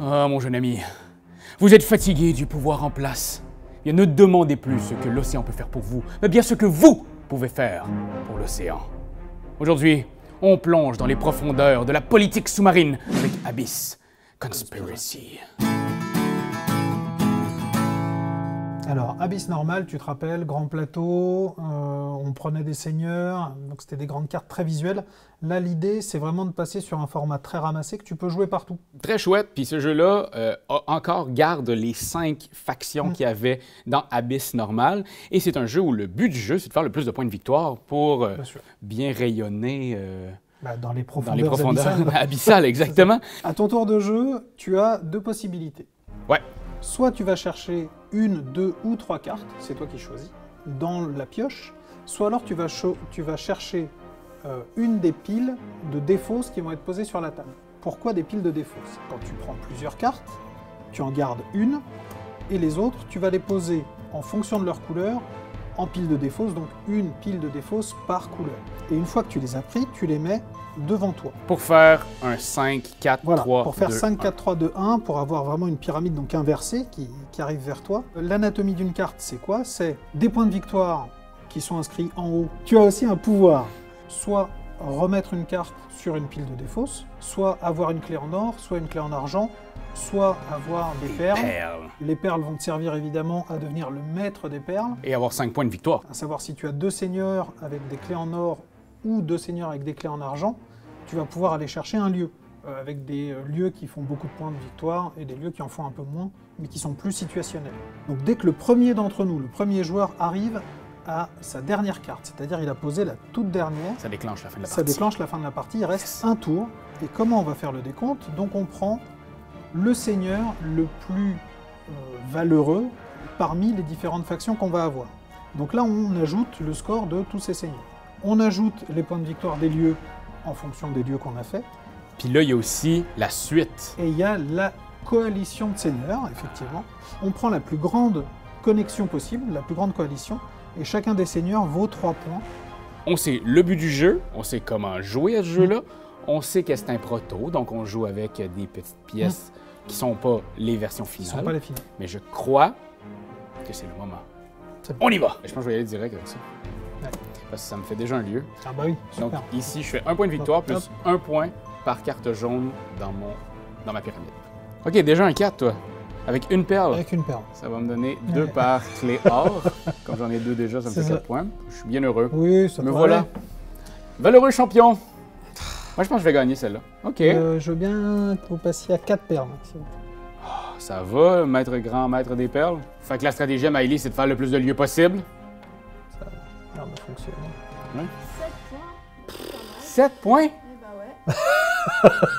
Ah, mon jeune ami, vous êtes fatigué du pouvoir en place. Bien, ne demandez plus ce que l'océan peut faire pour vous, mais bien ce que vous pouvez faire pour l'océan. Aujourd'hui, on plonge dans les profondeurs de la politique sous-marine avec Abyss Conspiracy. Alors, Abyss normal, tu te rappelles, grand plateau, on prenait des seigneurs, donc c'était des grandes cartes très visuelles. Là, l'idée, c'est vraiment de passer sur un format très ramassé que tu peux jouer partout. Très chouette, puis ce jeu-là garde les 5 factions qu'il y avait dans Abyss normal, et c'est un jeu où le but du jeu, c'est de faire le plus de points de victoire pour bien rayonner... dans les profondeurs abyssales, exactement. À ton tour de jeu, tu as 2 possibilités. Ouais. Soit tu vas chercher 1, 2 ou 3 cartes, c'est toi qui choisis, dans la pioche, soit alors tu vas chercher une des piles de défausses qui vont être posées sur la table. Pourquoi des piles de défausses? Quand tu prends plusieurs cartes, tu en gardes une, et les autres, tu vas les poser en fonction de leur couleur, en piles de défausses, donc une pile de défausses par couleur. Et une fois que tu les as pris, tu les mets devant toi. Pour faire un 5, 4, voilà, 3, pour faire 2, 5, 4, 1. 3, 2, 1, pour avoir vraiment une pyramide donc inversée qui arrive vers toi. L'anatomie d'une carte, c'est quoi? C'est des points de victoire qui sont inscrits en haut. Tu as aussi un pouvoir, soit remettre une carte sur une pile de défausses, soit avoir une clé en or, soit une clé en argent, soit avoir des perles. Les perles vont te servir évidemment à devenir le maître des perles. Et avoir 5 points de victoire. À savoir, si tu as 2 seigneurs avec des clés en or ou 2 seigneurs avec des clés en argent, tu vas pouvoir aller chercher un lieu, avec des lieux qui font beaucoup de points de victoire et des lieux qui en font un peu moins, mais qui sont plus situationnels. Donc dès que le premier d'entre nous, le premier joueur, arrive à sa dernière carte, c'est-à-dire il a posé la toute dernière, ça déclenche la fin de la partie. Ça déclenche la fin de la partie, il reste un tour. Et comment on va faire le décompte? Donc on prend le seigneur le plus valeureux parmi les différentes factions qu'on va avoir. Donc là, on ajoute le score de tous ces seigneurs. On ajoute les points de victoire des lieux en fonction des lieux qu'on a fait. Puis là, il y a aussi la suite. Et il y a la coalition de seigneurs, effectivement. On prend la plus grande connexion possible, la plus grande coalition, et chacun des seigneurs vaut 3 points. On sait le but du jeu, on sait comment jouer à ce jeu-là, on sait que c'est un proto, donc on joue avec des petites pièces qui sont pas les versions finales. Qui sont pas les finales. Mais je crois que c'est le moment. On y va! Je pense que je vais y aller direct avec ça. Ouais. Parce que ça me fait déjà un lieu. Ah bah oui, super. Donc ici, je fais 1 point de victoire plus 1 point par carte jaune dans ma pyramide. Ok, déjà un 4, toi. Avec une perle. Avec une perle. Ça va me donner 2 par clé or. Comme j'en ai 2 déjà, ça me fait 4 points. Je suis bien heureux. Oui, ça me voilà. Valeureux champion. Moi, je pense que je vais gagner celle-là. Ok. Je veux bien que vous passiez à 4 perles. Ça va, maître grand, maître des perles. Fait que la stratégie à Maëlys, c'est de faire le plus de lieux possible. Ça a l'air de fonctionner. Ouais. 7 points. 7 points? Eh ben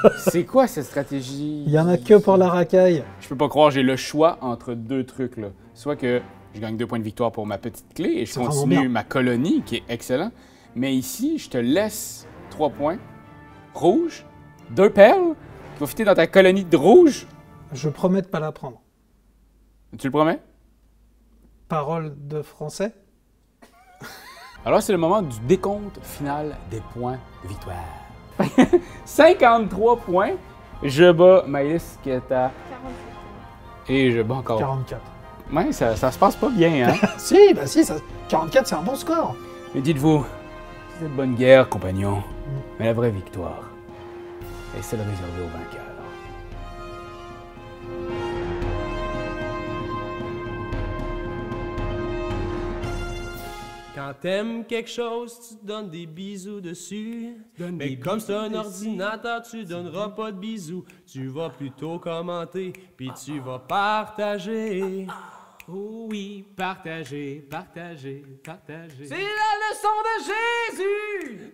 ouais. C'est quoi cette stratégie? Il y en a que pour la racaille. Je peux pas croire, j'ai le choix entre 2 trucs, là. Soit que je gagne 2 points de victoire pour ma petite clé et je continue ma colonie, qui est excellent. Mais ici, je te laisse 3 points. Rouge, 2 perles, qui vont fitter dans ta colonie de rouge. Je promets de pas la prendre. Tu le promets? Parole de français. Alors, c'est le moment du décompte final des points de victoire. 53 points. Je bats Maëlys qui est à... 47. Et je bats encore... 44. Ouais, ça se passe pas bien, hein? Si, bah si, 44, c'est un bon score. Mais dites-vous, c'est de bonne guerre, compagnon. Mais la vraie victoire est celle réservée aux vainqueurs. Quand t'aimes quelque chose, tu donnes des bisous dessus. Mais comme c'est un ordinateur, tu donneras pas de bisous. Tu vas plutôt commenter, puis tu vas partager. Oh oui, partager, partager, partager. C'est la leçon de Jésus!